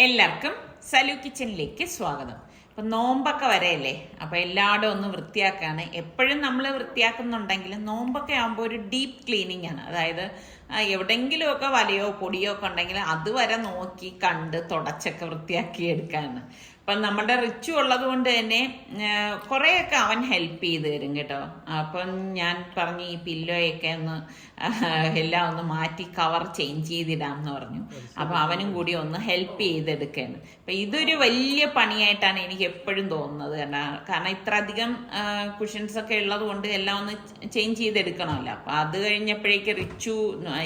എല്ലാവർക്കും സലു കിച്ചണിലേക്ക് സ്വാഗതം. അപ്പം നോമ്പൊക്കെ വരെയല്ലേ, അപ്പം എല്ലായിടും ഒന്ന് വൃത്തിയാക്കാണ്. എപ്പോഴും നമ്മൾ വൃത്തിയാക്കുന്നുണ്ടെങ്കിലും നോമ്പൊക്കെ ആകുമ്പോൾ ഒരു ഡീപ്പ് ക്ലീനിങ് ആണ്. അതായത് എവിടെയെങ്കിലുമൊക്കെ വലയോ പൊടിയോ ഒക്കെ ഉണ്ടെങ്കിൽ അതുവരെ നോക്കി കണ്ട് തുടച്ചൊക്കെ വൃത്തിയാക്കി എടുക്കാണ്. അപ്പം നമ്മുടെ റിച്ചു ഉള്ളത് കൊണ്ട് തന്നെ കുറേയൊക്കെ അവൻ ഹെൽപ്പ് ചെയ്ത് തരും കേട്ടോ. അപ്പം ഞാൻ പറഞ്ഞു ഈ പില്ലോയൊക്കെ ഒന്ന് എല്ലാം ഒന്ന് മാറ്റി കവർ ചേഞ്ച് ചെയ്തിടാം എന്ന് പറഞ്ഞു. അപ്പം അവനും കൂടി ഒന്ന് ഹെൽപ്പ് ചെയ്തെടുക്കുകയാണ്. അപ്പം ഇതൊരു വലിയ പണിയായിട്ടാണ് എനിക്ക് എപ്പോഴും തോന്നുന്നത്. കാരണം ഇത്ര അധികം കുഷൻസ് ഒക്കെ ഉള്ളത് കൊണ്ട് എല്ലാം ഒന്ന് ചേഞ്ച് ചെയ്തെടുക്കണമല്ലോ. അപ്പം അത് കഴിഞ്ഞപ്പോഴേക്ക് റിച്ചു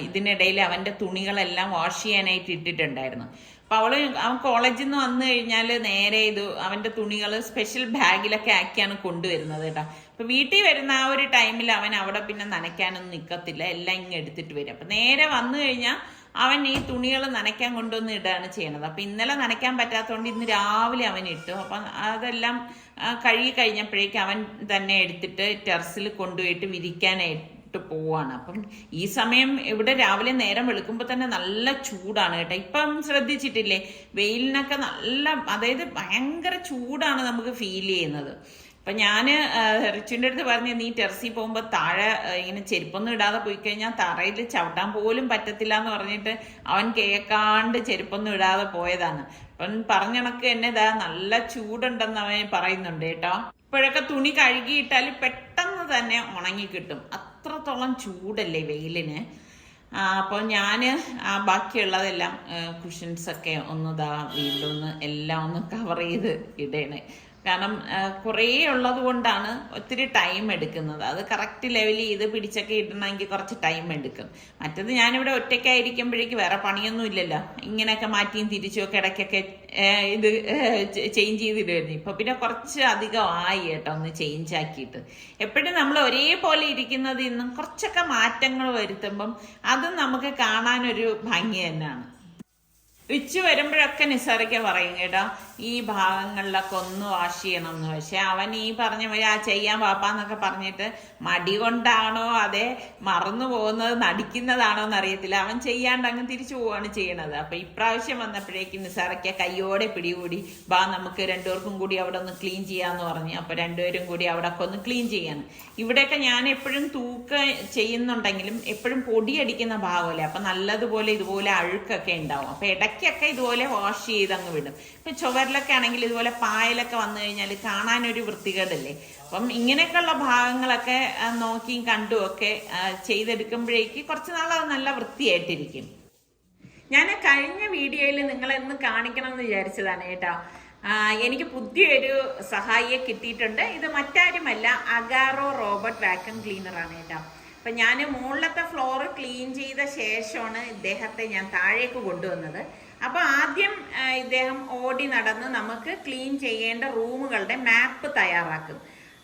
ഇതിനിടയിൽ അവൻ്റെ തുണികളെല്ലാം വാഷ് ചെയ്യാനായിട്ട് ഇട്ടിട്ടുണ്ടായിരുന്നു. അപ്പം അവൻ കോളേജിൽ നിന്ന് വന്നു കഴിഞ്ഞാൽ നേരെ അവൻ്റെ തുണികൾ സ്പെഷ്യൽ ബാഗിലൊക്കെ ആക്കിയാണ് കൊണ്ടുവരുന്നത് കേട്ടോ. അപ്പം വീട്ടിൽ വരുന്ന ആ ഒരു ടൈമിൽ അവൻ അവിടെ പിന്നെ നനയ്ക്കാനൊന്നും നിൽക്കത്തില്ല, എല്ലാം ഇങ്ങ് എടുത്തിട്ട് വരും. അപ്പം നേരെ വന്നു കഴിഞ്ഞാൽ അവൻ ഈ തുണികൾ നനയ്ക്കാൻ കൊണ്ടുവന്ന് ഇടുകയാണ് ചെയ്യണത്. അപ്പം ഇന്നലെ നനയ്ക്കാൻ പറ്റാത്തതുകൊണ്ട് ഇന്ന് രാവിലെ അവൻ ഇട്ടു. അപ്പം അതെല്ലാം കഴുകി കഴിഞ്ഞപ്പോഴേക്കും അവൻ തന്നെ എടുത്തിട്ട് ടെറസിൽ കൊണ്ടുപോയിട്ട് വിരിക്കാനായിട്ട് പോവാണ്. അപ്പം ഈ സമയം ഇവിടെ രാവിലെ നേരം വെളുക്കുമ്പോൾ തന്നെ നല്ല ചൂടാണ് കേട്ടോ. ഇപ്പം ശ്രദ്ധിച്ചിട്ടില്ലേ, വെയിലിനൊക്കെ നല്ല, അതായത് ഭയങ്കര ചൂടാണ് നമുക്ക് ഫീൽ ചെയ്യുന്നത്. അപ്പം ഞാൻ റിച്ചുവിൻ്റെ അടുത്ത് പറഞ്ഞു, നീ ടെറസിൽ പോകുമ്പോൾ താഴെ ഇങ്ങനെ ചെരുപ്പൊന്നും ഇടാതെ പോയി കഴിഞ്ഞാൽ തറയിൽ ചവിട്ടാൻ പോലും പറ്റത്തില്ല എന്ന് പറഞ്ഞിട്ട് അവൻ കേൾക്കാണ്ട് ചെരുപ്പൊന്നും ഇടാതെ പോയതാണ്. അപ്പം പറഞ്ഞണക്ക് തന്നെ നല്ല ചൂടുണ്ടെന്ന് അവൻ പറയുന്നുണ്ട് കേട്ടോ. ഇപ്പോഴൊക്കെ തുണി കഴുകിയിട്ടാൽ പെട്ടെന്ന് തന്നെ ഉണങ്ങി കിട്ടും, അത്രത്തോളം ചൂടല്ലേ വെയിലിന്. അപ്പോൾ ഞാൻ ബാക്കിയുള്ളതെല്ലാം കുഷൻസൊക്കെ ഒന്ന് വീണ്ടും ഒന്ന് എല്ലാം ഒന്ന് കവർ ചെയ്ത് ഇടണേ. കാരണം കുറേ ഉള്ളത് കൊണ്ടാണ് ഒത്തിരി ടൈം എടുക്കുന്നത്. അത് കറക്റ്റ് ലെവൽ ചെയ്ത് പിടിച്ചൊക്കെ ഇടണമെങ്കിൽ കുറച്ച് ടൈം എടുക്കും. മറ്റത് ഞാനിവിടെ ഒറ്റയ്ക്കായിരിക്കുമ്പോഴേക്ക് വേറെ പണിയൊന്നും ഇല്ലല്ലോ, ഇങ്ങനെയൊക്കെ മാറ്റിയും തിരിച്ചും ഒക്കെ ഇടയ്ക്കൊക്കെ ഇത് ചേഞ്ച് ചെയ്തിടുമായിരുന്നു. ഇപ്പം പിന്നെ കുറച്ച് അധികമായി കേട്ടോ ഒന്ന് ചേഞ്ച് ആക്കിയിട്ട്. എപ്പോഴും നമ്മൾ ഒരേപോലെ ഇരിക്കുന്നത് ഇന്നും കുറച്ചൊക്കെ മാറ്റങ്ങൾ വരുത്തുമ്പം അതും നമുക്ക് കാണാനൊരു ഭംഗി തന്നെയാണ്. റിച്ചു വരുമ്പോഴൊക്കെ നിസാറയ്ക്ക് പറയും കേട്ടോ, ഈ ഭാഗങ്ങളിലൊക്കെ ഒന്ന് വാഷ് ചെയ്യണം എന്ന്. പക്ഷെ അവൻ ഈ പറഞ്ഞ ചെയ്യാൻ പാപ്പാന്നൊക്കെ പറഞ്ഞിട്ട് മടി കൊണ്ടാണോ അതേ മറന്നു പോകുന്നത് നടിക്കുന്നതാണോ എന്നറിയത്തില്ല, അവൻ ചെയ്യാണ്ട് അങ്ങ് തിരിച്ചു പോവാണ് ചെയ്യണത്. അപ്പൊ ഇപ്രാവശ്യം വന്നപ്പോഴേക്കും നിസാറയ്ക്ക് കയ്യോടെ പിടികൂടി, നമുക്ക് രണ്ടുപേർക്കും കൂടി അവിടെ ഒന്ന് ക്ലീൻ ചെയ്യാന്ന് പറഞ്ഞു. അപ്പൊ രണ്ടുപേരും കൂടി അവിടെ ഒക്കെ ഒന്ന് ക്ലീൻ ചെയ്യാണ്. ഇവിടെയൊക്കെ ഞാൻ എപ്പോഴും ചെയ്യുന്നുണ്ടെങ്കിലും എപ്പോഴും പൊടിയടിക്കുന്ന ഭാഗമല്ലേ, അപ്പൊ നല്ലതുപോലെ ഇതുപോലെ അഴുക്കൊക്കെ ഉണ്ടാവും. അപ്പൊ ഇടയ്ക്കൊക്കെ ഇതുപോലെ വാഷ് ചെയ്ത് അങ്ങ് വിടും. ഇപ്പൊ ചുവരിലൊക്കെ ആണെങ്കിൽ ഇതുപോലെ പായലൊക്കെ വന്നു കഴിഞ്ഞാൽ കാണാനൊരു വൃത്തികേടല്ലേ. അപ്പം ഇങ്ങനെയൊക്കെയുള്ള ഭാഗങ്ങളൊക്കെ നോക്കിയും കണ്ടും ഒക്കെ ചെയ്തെടുക്കുമ്പോഴേക്ക് കുറച്ച് നാൾ അത് നല്ല വൃത്തിയായിട്ടിരിക്കും. ഞാൻ കഴിഞ്ഞ വീഡിയോയിൽ നിങ്ങളെന്ന് കാണിക്കണം എന്ന് വിചാരിച്ചതാണ് കേട്ടോ. എനിക്ക് പുതിയൊരു സഹായിയെ കിട്ടിയിട്ടുണ്ട്. ഇത് മറ്റാരുമല്ല, അഗാറോ റോബോട്ട് വാക്യൂം ക്ലീനറാണ് കേട്ടോ. അപ്പം ഞാൻ മുകളിലത്തെ ഫ്ലോർ ക്ലീൻ ചെയ്ത ശേഷമാണ് ഇദ്ദേഹത്തെ ഞാൻ താഴേക്ക് കൊണ്ടുവന്നത്. അപ്പോൾ ആദ്യം ഇദ്ദേഹം ഓടി നടന്ന് നമുക്ക് ക്ലീൻ ചെയ്യേണ്ട റൂമുകളുടെ മാപ്പ്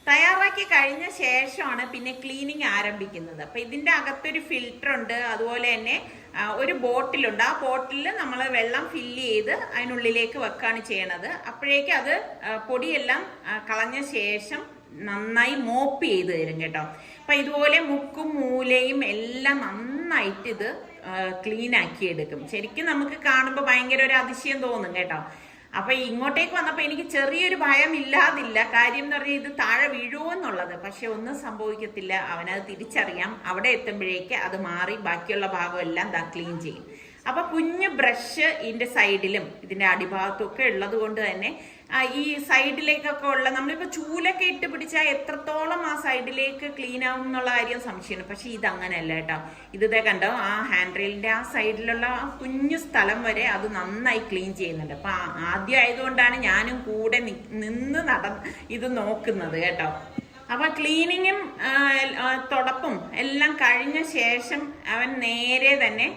തയ്യാറാക്കി കഴിഞ്ഞ ശേഷമാണ് പിന്നെ ക്ലീനിങ് ആരംഭിക്കുന്നത്. അപ്പം ഇതിൻ്റെ അകത്തൊരു ഫിൽറ്റർ ഉണ്ട്, അതുപോലെ തന്നെ ഒരു ബോട്ടിലുണ്ട്. ആ ബോട്ടിൽ നമ്മൾ വെള്ളം ഫില്ല് ചെയ്ത് അതിനുള്ളിലേക്ക് വെക്കുകയാണ് ചെയ്യണത്. അപ്പോഴേക്ക് അത് പൊടിയെല്ലാം കളഞ്ഞ ശേഷം നന്നായി മോപ്പ് ചെയ്ത് തരും കേട്ടോ. അപ്പം ഇതുപോലെ മുക്കും മൂലയും എല്ലാം നന്നായിട്ട് ഇത് ക്ലീൻ ആക്കി എടുക്കും. ശരിക്കും നമുക്ക് കാണുമ്പോൾ ഭയങ്കര ഒരു അതിശയം തോന്നും കേട്ടോ. അപ്പൊ ഇങ്ങോട്ടേക്ക് വന്നപ്പോൾ എനിക്ക് ചെറിയൊരു ഭയം ഇല്ലാതില്ല. കാര്യം എന്ന് പറഞ്ഞാൽ ഇത് താഴെ വീഴുമോ എന്നുള്ളത്. പക്ഷെ ഒന്നും സംഭവിക്കത്തില്ല, അവനത് തിരിച്ചറിയാം. അവിടെ എത്തുമ്പോഴേക്ക് അത് മാറി ബാക്കിയുള്ള ഭാഗം എല്ലാം ക്ലീൻ ചെയ്യും. അപ്പൊ കുഞ്ഞ് ബ്രഷ് ഇതിന്റെ സൈഡിലും ഇതിന്റെ അടിഭാഗത്തും ഒക്കെ ഉള്ളത് കൊണ്ട് തന്നെ ഈ സൈഡിലേക്കൊക്കെ ഉള്ള നമ്മളിപ്പോൾ ചൂലൊക്കെ ഇട്ട് പിടിച്ചാൽ എത്രത്തോളം ആ സൈഡിലേക്ക് ക്ലീൻ ആവും എന്നുള്ള കാര്യം സംശയമാണ്. പക്ഷെ ഇതങ്ങനെയല്ല കേട്ടോ. ഇതേ കണ്ടോ, ആ ഹാൻഡ് റെയിലിന്റെ ആ സൈഡിലുള്ള ആ കുഞ്ഞു സ്ഥലം വരെ അത് നന്നായി ക്ലീൻ ചെയ്യുന്നുണ്ട്. അപ്പൊ ആദ്യം ആയതുകൊണ്ടാണ് ഞാനും കൂടെ നിന്ന് ഇത് നോക്കുന്നത് കേട്ടോ. അപ്പൊ ക്ലീനിങ്ങും തുടപ്പും എല്ലാം കഴിഞ്ഞ ശേഷം അവൻ നേരെ തന്നെ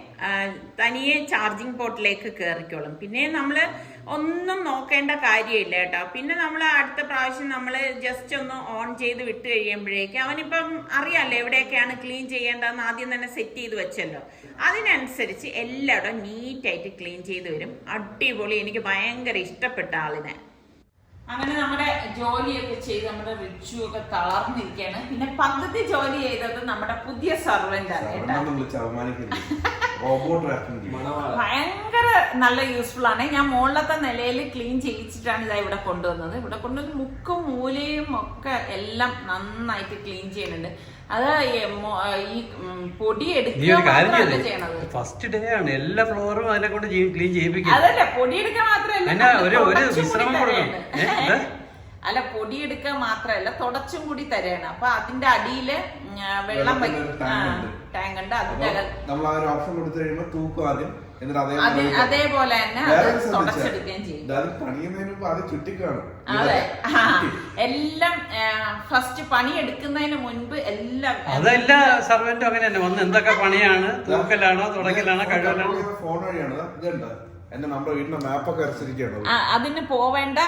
തനിയെ ചാർജിങ് പോർട്ടിലേക്ക് കയറിക്കോളും. പിന്നെ നമ്മൾ ഒന്നും നോക്കേണ്ട കാര്യമില്ല കേട്ടോ. പിന്നെ നമ്മൾ അടുത്ത പ്രാവശ്യം നമ്മൾ ജസ്റ്റ് ഒന്ന് ഓൺ ചെയ്ത് വിട്ട് കഴിയുമ്പോഴേക്കും അവനിപ്പം അറിയാമല്ലോ എവിടെയൊക്കെയാണ് ക്ലീൻ ചെയ്യേണ്ടതെന്ന് ആദ്യം തന്നെ സെറ്റ് ചെയ്ത് വെച്ചല്ലോ. അതിനനുസരിച്ച് എല്ലായിടും നീറ്റായിട്ട് ക്ലീൻ ചെയ്ത് വരും. അടിപൊളി, എനിക്ക് ഭയങ്കര ഇഷ്ടപ്പെട്ട ആളിനെ. അങ്ങനെ നമ്മുടെ ജോലിയൊക്കെ ചെയ്ത് നമ്മുടെ റിച്ചു ഒക്കെ തളർന്നിരിക്കുകയാണ്. പിന്നെ പദ്ധതി ജോലി ചെയ്തത് നമ്മുടെ പുതിയ സർവന്റ് ആണ് കേട്ടോ. ഭയങ്കര നല്ല യൂസ്ഫുൾ ആണ്. ഞാൻ മുകളിലത്തെ നിലയിൽ ക്ലീൻ ചെയ്യിച്ചിട്ടാണ് ഇതാ ഇവിടെ കൊണ്ടുവന്നത്. ഇവിടെ കൊണ്ടുവന്ന് മുക്കും മൂലയും ഒക്കെ എല്ലാം നന്നായിട്ട് ക്ലീൻ ചെയ്യുന്നുണ്ട്. അത് ഈ പൊടി എടുക്കുക ചെയ്യണത് ഫസ്റ്റ് ഡേ ആണ്. എല്ലാ ഫ്ലോറും അതിനെ കൊണ്ട് ക്ലീൻ ചെയ്യിപ്പിക്കും. അതല്ല, പൊടി എടുക്കാൻ മാത്രമല്ല, അല്ല പൊടിയെടുക്കുക മാത്രല്ല തുടച്ചും കൂടി തരാണ്. അപ്പൊ അതിന്റെ അടിയില് വെള്ളം ടാങ്ക് ഉണ്ട്. അതിന്റെ അതേപോലെ തന്നെ തുടച്ചെടുക്കുകയും ചെയ്യും. അതെ, എല്ലാം ഫസ്റ്റ് പണി എടുക്കുന്നതിന് മുൻപ് എല്ലാം അതെല്ലാ സർവന്റും അങ്ങനെ തന്നെ വന്ന് എന്തൊക്കെ പണിയാണ്, തൂക്കലാണോ തുടക്കലാണോ കഴിവലാണോ ഫോൺ വഴിയാണ്. എന്റെ നമ്മുടെ വീടിന്റെ മാപ്പൊക്കെ അരച്ചിരിക്കുകയാണ്. അതിന് പോവേണ്ട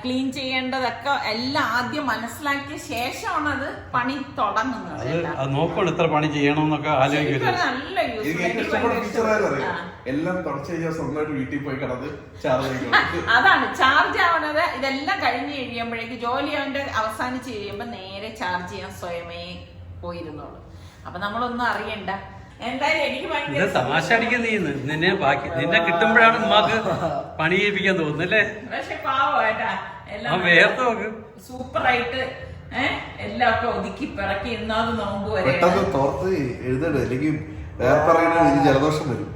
ക്ലീൻ ചെയ്യേണ്ടതൊക്കെ എല്ലാം ആദ്യം മനസ്സിലാക്കിയ ശേഷമാണ് അത് പണി തുടങ്ങുന്നത്. നോക്കണം എത്ര പണി ചെയ്യണമെന്നൊക്കെ ആലോചിക്കും. നല്ല എല്ലാം തുടച്ചു കഴിഞ്ഞാൽ സ്വന്തമായിട്ട് വീട്ടിൽ പോയി കിടന്ന് ചാർജ് അതാണ് ചാർജ് ആവുന്നത്. ഇതെല്ലാം കഴിഞ്ഞ് കഴിയുമ്പോഴേക്ക് ജോലി അവന്റെ അവസാനിച്ച് കഴിയുമ്പോ നേരെ ചാർജ് ചെയ്യാൻ സ്വയമേ പോയിരുന്നുള്ളൂ. അപ്പൊ നമ്മളൊന്നും അറിയണ്ട. എന്തായാലും എനിക്ക് ഭയങ്കര തമാശ അടിക്കാൻ നീന്ന് നിന്നെ കിട്ടുമ്പോഴാണ് ഉമ്മാക്ക് പണി ചെയ്യിപ്പിക്കാൻ തോന്നുന്നല്ലേ. പക്ഷെ പാവട്ടാ എല്ലാം വേർത്ത് നോക്ക് സൂപ്പറായിട്ട് എല്ലാം ഒക്കെ ഒതുക്കി പിറക്കി ഇന്നത് നോമ്പ് വരെ തോർത്ത് എഴുതണ്ട, അല്ലെങ്കിൽ ജലദോഷം വരും.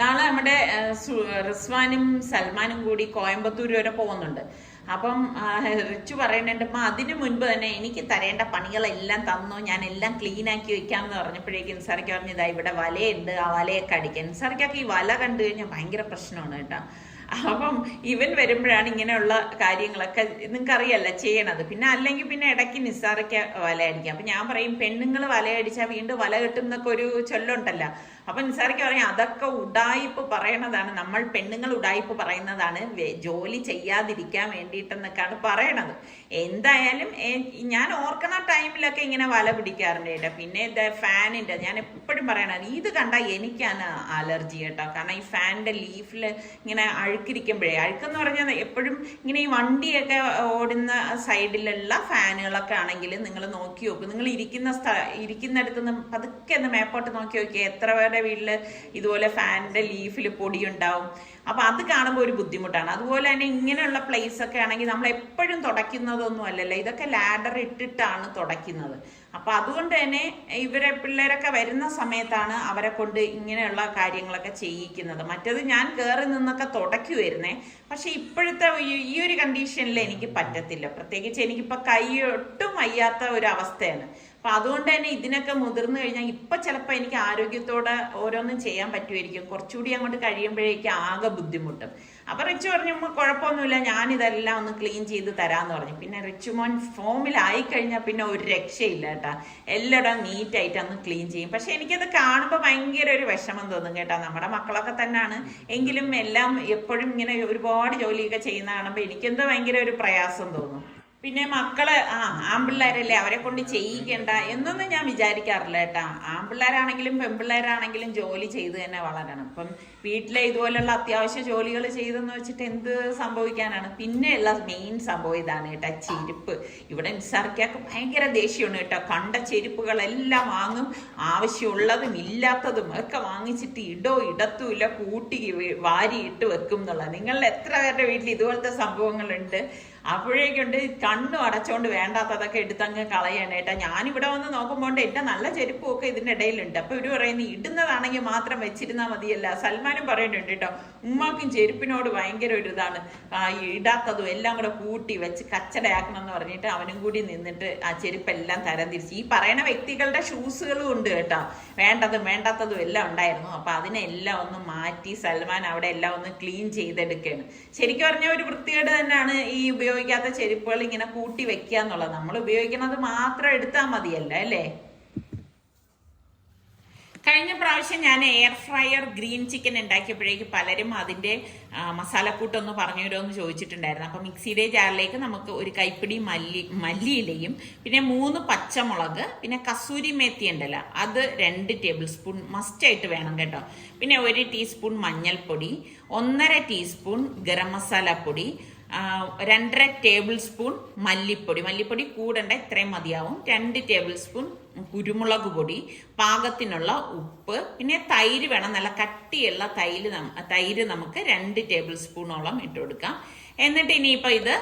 നാളെ നമ്മുടെ റിസ്വാനും സൽമാനും കൂടി കോയമ്പത്തൂർ വരെ പോകുന്നുണ്ട്. അപ്പം റിച്ചു പറയണേൻ്റെ അമ്മ അതിന് മുൻപ് തന്നെ എനിക്ക് തരേണ്ട പണികളെല്ലാം തന്നു, ഞാൻ എല്ലാം ക്ലീൻ ആക്കി വെക്കാമെന്ന് പറഞ്ഞപ്പോഴേക്കും നിസാറിക്ക് പറഞ്ഞു ഇതാ ഇവിടെ വലയുണ്ട്, ആ വലയൊക്കെ അടിക്കാൻ. നിസാറിക്കൊക്കെ ഈ വല കണ്ടു കഴിഞ്ഞാൽ ഭയങ്കര പ്രശ്നമാണ് കേട്ടോ. അപ്പം ഇവൻ വരുമ്പോഴാണ് ഇങ്ങനെയുള്ള കാര്യങ്ങളൊക്കെ നിങ്ങൾക്കറിയല്ല ചെയ്യണത്. പിന്നെ അല്ലെങ്കിൽ പിന്നെ ഇടയ്ക്ക് നിസാറയ്ക്ക് വലയടിക്കാം. അപ്പം ഞാൻ പറയും പെണ്ണുങ്ങൾ വലയടിച്ചാൽ വീണ്ടും വല കിട്ടും എന്നൊക്കെ ഒരു ചൊല്ലുണ്ടല്ലോ. അപ്പം നിസാറയ്ക്ക് പറയും അതൊക്കെ ഉഡായിപ്പ് പറയണതാണ്, നമ്മൾ പെണ്ണുങ്ങൾ ഉഡായിപ്പ് പറയുന്നതാണ് ജോലി ചെയ്യാതിരിക്കാൻ വേണ്ടിയിട്ടെന്നൊക്കെയാണ് പറയണത്. എന്തായാലും ഞാൻ ഓർക്കണ ടൈമിലൊക്കെ ഇങ്ങനെ വല പിടിക്കാറുണ്ട് കേട്ടോ. പിന്നെ ഫാനിൻ്റെ ഞാൻ എപ്പോഴും പറയണത് ഇത് കണ്ടാൽ എനിക്കാണ് അലർജി കേട്ടോ. കാരണം ഈ ഫാനിൻ്റെ ലീഫിൽ ഇങ്ങനെ അഴുക്കിരിക്കുമ്പോഴേ, അഴുക്കെന്ന് പറഞ്ഞാൽ എപ്പോഴും ഇങ്ങനെ ഈ വണ്ടിയൊക്കെ ഓടുന്ന സൈഡിലുള്ള ഫാനുകളൊക്കെ ആണെങ്കിൽ നിങ്ങൾ നോക്കി നോക്കും. നിങ്ങൾ ഇരിക്കുന്നിടത്ത് നിന്ന് പതുക്കെ ഒന്ന് മേപ്പോട്ട് നോക്കി നോക്കിയാൽ എത്ര പേരുടെ വീട്ടില് ഇതുപോലെ ഫാനിന്റെ ലീഫിൽ പൊടി ഉണ്ടാവും. അപ്പൊ അത് കാണുമ്പോൾ ഒരു ബുദ്ധിമുട്ടാണ്. അതുപോലെ തന്നെ ഇങ്ങനെയുള്ള പ്ലേസ് ഒക്കെ ആണെങ്കിൽ നമ്മൾ എപ്പോഴും തുടയ്ക്കുന്നതൊന്നും അല്ലല്ലോ, ഇതൊക്കെ ലാഡർ ഇട്ടിട്ടാണ് തുടയ്ക്കുന്നത്. അപ്പൊ അതുകൊണ്ട് തന്നെ പിള്ളേരൊക്കെ വരുന്ന സമയത്താണ് അവരെ കൊണ്ട് ഇങ്ങനെയുള്ള കാര്യങ്ങളൊക്കെ ചെയ്യിക്കുന്നത്. മറ്റത് ഞാൻ കയറി നിന്നൊക്കെ തുടയ്ക്കുമായിരുന്നേ. പക്ഷെ ഇപ്പോഴത്തെ ഈ ഒരു കണ്ടീഷനിൽ എനിക്ക് പറ്റത്തില്ല. പ്രത്യേകിച്ച് എനിക്കിപ്പോൾ കൈ ഒട്ടും വയ്യാത്ത ഒരു അവസ്ഥയാണ്. അപ്പൊ അതുകൊണ്ട് തന്നെ ഇതിനൊക്കെ മുതിർന്നു കഴിഞ്ഞാൽ ഇപ്പൊ ചിലപ്പോൾ എനിക്ക് ആരോഗ്യത്തോടെ ഓരോന്നും ചെയ്യാൻ പറ്റുമായിരിക്കും. കുറച്ചുകൂടി അങ്ങോട്ട് കഴിയുമ്പോഴേക്കും ആകെ ബുദ്ധിമുട്ടും. അപ്പൊ റിച്ചു പറഞ്ഞു കുഴപ്പമൊന്നുമില്ല, ഞാനിതെല്ലാം ഒന്ന് ക്ലീൻ ചെയ്ത് തരാന്ന് പറഞ്ഞു. പിന്നെ റിച്ചുമോൻ ഫോമിലായി കഴിഞ്ഞാൽ പിന്നെ ഒരു രക്ഷയില്ല കേട്ടാ. എല്ലായിടവും നീറ്റായിട്ട് അന്ന് ക്ലീൻ ചെയ്യും. പക്ഷെ എനിക്കത് കാണുമ്പോൾ ഭയങ്കര ഒരു വിഷമം തോന്നും കേട്ടാ. നമ്മുടെ മക്കളൊക്കെ തന്നെയാണ് എങ്കിലും എല്ലാം എപ്പോഴും ഇങ്ങനെ ഒരുപാട് ജോലിയൊക്കെ ചെയ്യുന്ന കാണുമ്പോൾ എനിക്കെന്തോ ഭയങ്കര ഒരു പ്രയാസം തോന്നും. പിന്നെ മക്കള് ആൺപിള്ളേരല്ലേ, അവരെ കൊണ്ട് ചെയ്യിക്കണ്ട എന്നൊന്നും ഞാൻ വിചാരിക്കാറില്ല കേട്ടാ. ആൺപിള്ളേരാണെങ്കിലും പെൺപിള്ളേരാണെങ്കിലും ജോലി ചെയ്ത് തന്നെ വളരണം. ഇപ്പം വീട്ടിലെ ഇതുപോലുള്ള അത്യാവശ്യ ജോലികൾ ചെയ്തെന്ന് വെച്ചിട്ട് എന്ത് സംഭവിക്കാനാണ്. പിന്നെയുള്ള മെയിൻ സംഭവം ഇതാണ് കേട്ടാ, ചെരുപ്പ്. ഇവിടെ നിസാർക്കൊക്കെ ഭയങ്കര ദേഷ്യമാണ് കേട്ടോ. കണ്ട ചെരുപ്പുകളെല്ലാം വാങ്ങും, ആവശ്യമുള്ളതും ഇല്ലാത്തതും ഒക്കെ വാങ്ങിച്ചിട്ട് ഇടത്തുമില്ല, കൂട്ടി വാരി ഇട്ട് വെക്കും എന്നുള്ളത്. നിങ്ങളിൽ എത്ര പേരുടെ വീട്ടിൽ ഇതുപോലത്തെ സംഭവങ്ങളുണ്ട്? അപ്പോഴേക്കുണ്ട് കണ്ണും അടച്ചോണ്ട് വേണ്ടാത്തതൊക്കെ എടുത്തങ്ങ് കളയാനേട്ടാ. ഞാനിവിടെ വന്ന് നോക്കുമ്പോൾ എൻ്റെ നല്ല ചെരുപ്പും ഒക്കെ ഇതിൻ്റെ ഇടയിലുണ്ട്. അപ്പൊ ഇവര് പറയുന്നത് ഇടുന്നതാണെങ്കിൽ മാത്രം വെച്ചിരുന്നാൽ മതിയല്ല. സൽമാനും പറയുന്നുണ്ട് കേട്ടോ, ഉമ്മാക്കും ചെരുപ്പിനോട് ഭയങ്കര ഒരു ഇതാണ്, ഇടാത്തതും എല്ലാം കൂടെ കൂട്ടി വെച്ച് കച്ചടയാക്കണം എന്ന് പറഞ്ഞിട്ട് അവനും കൂടി നിന്നിട്ട് ആ ചെരുപ്പെല്ലാം തരംതിരിച്ച്. ഈ പറയുന്ന വ്യക്തികളുടെ ഷൂസുകളും ഉണ്ട് കേട്ടോ, വേണ്ടതും വേണ്ടാത്തതും എല്ലാം ഉണ്ടായിരുന്നു. അപ്പൊ അതിനെല്ലാം ഒന്ന് മാറ്റി സൽമാൻ അവിടെ എല്ലാം ഒന്ന് ക്ലീൻ ചെയ്തെടുക്കുകയാണ്. ശരിക്കും പറഞ്ഞ ഒരു വൃത്തികേട് തന്നെയാണ് ഈ ഉപയോഗിക്കാത്ത ചെരുപ്പുകൾ ഇങ്ങനെ കൂട്ടി വെക്കുക എന്നുള്ളത്. നമ്മൾ ഉപയോഗിക്കുന്നത് മാത്രം എടുത്താൽ മതിയല്ല അല്ലേ. കഴിഞ്ഞ പ്രാവശ്യം ഞാൻ എയർ ഫ്രയർ ഗ്രീൻ ചിക്കൻ ഉണ്ടാക്കിയപ്പോഴേക്ക് പലരും അതിൻ്റെ മസാലക്കൂട്ടൊന്ന് പറഞ്ഞു തരുമോ എന്ന് ചോദിച്ചിട്ടുണ്ടായിരുന്നു. അപ്പം മിക്സിയുടെ ജാറിലേക്ക് നമുക്ക് ഒരു കൈപ്പിടി മല്ലിയിലയും പിന്നെ 3 പച്ചമുളക് പിന്നെ കസൂരി മേത്തി ഉണ്ടല്ലോ അത് 2 ടേബിൾ സ്പൂൺ മസ്റ്റായിട്ട് വേണം കേട്ടോ. പിന്നെ 1 ടീസ്പൂൺ മഞ്ഞൾപ്പൊടി, 1.5 ടീസ്പൂൺ ഗരം മസാല പൊടി, 2.5 ടേബിൾ സ്പൂൺ മല്ലിപ്പൊടി കൂടണ്ട, ഇത്രയും മതിയാവും. 2 ടേബിൾ സ്പൂൺ കുരുമുളക് പൊടി, പാകത്തിനുള്ള ഉപ്പ്, പിന്നെ തൈര് വേണം. നല്ല കട്ടിയുള്ള തൈര് നമുക്ക് 2 ടേബിൾ സ്പൂണോളം ഇട്ട് കൊടുക്കാം. എന്നിട്ട് ഇനിയിപ്പോൾ ഇത്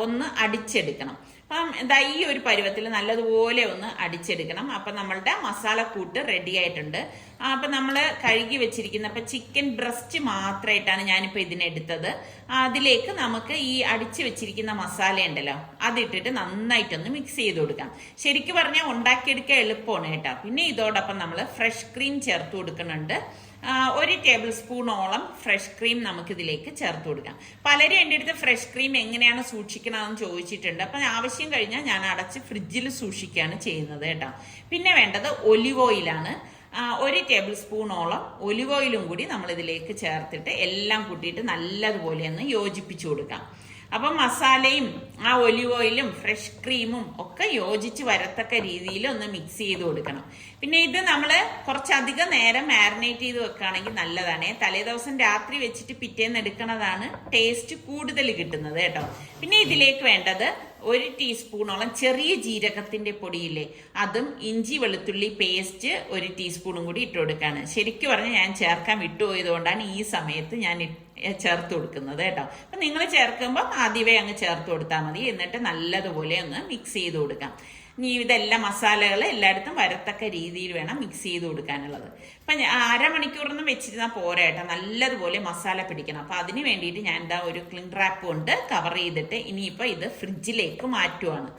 ഒന്ന് അടിച്ചെടുക്കണം. അപ്പം ഈ ഒരു പരുവത്തിൽ നല്ലതുപോലെ ഒന്ന് അടിച്ചെടുക്കണം. അപ്പം നമ്മളുടെ മസാലക്കൂട്ട് റെഡി ആയിട്ടുണ്ട്. അപ്പം നമ്മൾ കഴുകി വെച്ചിരിക്കുന്ന അപ്പം ചിക്കൻ ബ്രസ്റ്റ് മാത്രമായിട്ടാണ് ഞാനിപ്പോൾ ഇതിനെടുത്തത്. അതിലേക്ക് നമുക്ക് ഈ അടിച്ച് വെച്ചിരിക്കുന്ന മസാല ഉണ്ടല്ലോ അതിട്ടിട്ട് നന്നായിട്ടൊന്ന് മിക്സ് ചെയ്ത് കൊടുക്കാം. ശരിക്കും പറഞ്ഞാൽ ഉണ്ടാക്കിയെടുക്കാൻ എളുപ്പമാണ് കേട്ടോ. പിന്നെ ഇതോടൊപ്പം നമ്മൾ ഫ്രഷ് ക്രീം ചേർത്ത് കൊടുക്കുന്നുണ്ട്. 1 ടേബിൾ സ്പൂണോളം ഫ്രഷ് ക്രീം നമുക്കിതിലേക്ക് ചേർത്ത് കൊടുക്കാം. പലരും എൻ്റെ അടുത്ത് ഫ്രഷ് ക്രീം എങ്ങനെയാണ് സൂക്ഷിക്കണമെന്ന് ചോദിച്ചിട്ടുണ്ട്. അപ്പം ആവശ്യം കഴിഞ്ഞാൽ ഞാൻ അടച്ച് ഫ്രിഡ്ജിൽ സൂക്ഷിക്കുകയാണ് ചെയ്യുന്നത് കേട്ടോ. പിന്നെ വേണ്ടത് ഒലിവ് ഓയിലാണ്. 1 ടേബിൾ സ്പൂണോളം ഒലിവ് ഓയിലും കൂടി നമ്മളിതിലേക്ക് ചേർത്തിട്ട് എല്ലാം കൂട്ടിയിട്ട് നല്ലതുപോലെ ഒന്ന് യോജിപ്പിച്ചു കൊടുക്കാം. അപ്പം മസാലയും ആ ഒലിവ് ഓയിലും ഫ്രഷ് ക്രീമും ഒക്കെ യോജിച്ച് വരത്തക്ക രീതിയിൽ ഒന്ന് മിക്സ് ചെയ്ത് കൊടുക്കണം. പിന്നെ ഇത് നമ്മൾ കുറച്ചധികം നേരം മാരിനേറ്റ് ചെയ്ത് വെക്കുകയാണെങ്കിൽ നല്ലതാണ്. തലേദിവസം രാത്രി വെച്ചിട്ട് പിറ്റേന്ന് എടുക്കുന്നതാണ് ടേസ്റ്റ് കൂടുതൽ കിട്ടുന്നത് കേട്ടോ. പിന്നെ ഇതിലേക്ക് വേണ്ടത് 1 ടീസ്പൂണോളം ചെറിയ ജീരകത്തിന്റെ പൊടിയില്ലേ, അതും ഇഞ്ചി വെളുത്തുള്ളി പേസ്റ്റ് 1 ടീസ്പൂണും കൂടി ഇട്ട് കൊടുക്കാണ്. ശരിക്കും പറഞ്ഞാൽ ഞാൻ ചേർക്കാൻ വിട്ടുപോയതുകൊണ്ടാണ് ഈ സമയത്ത് ഞാൻ ചേർത്ത് കൊടുക്കുന്നത് കേട്ടോ. അപ്പം നിങ്ങൾ ചേർക്കുമ്പോൾ ആദ്യമേ അങ്ങ് ചേർത്ത് കൊടുത്താൽ മതി. എന്നിട്ട് നല്ലതുപോലെ ഒന്ന് മിക്സ് ചെയ്ത് കൊടുക്കാം. ഇനി ഇതെല്ലാം മസാലകൾ എല്ലായിടത്തും വരത്തക്ക രീതിയിൽ വേണം മിക്സ് ചെയ്ത് കൊടുക്കാനുള്ളത്. അപ്പം അരമണിക്കൂറൊന്നും വെച്ചിരുന്നാൽ പോരാ കേട്ടോ, നല്ലതുപോലെ മസാല പിടിക്കണം. അപ്പം അതിന് വേണ്ടിയിട്ട് ഞാൻ ഒരു ക്ലിംഗ് റാപ്പ് കൊണ്ട് കവർ ചെയ്തിട്ട് ഇനിയിപ്പോൾ ഇത് ഫ്രിഡ്ജിലേക്ക് മാറ്റുവാണ്.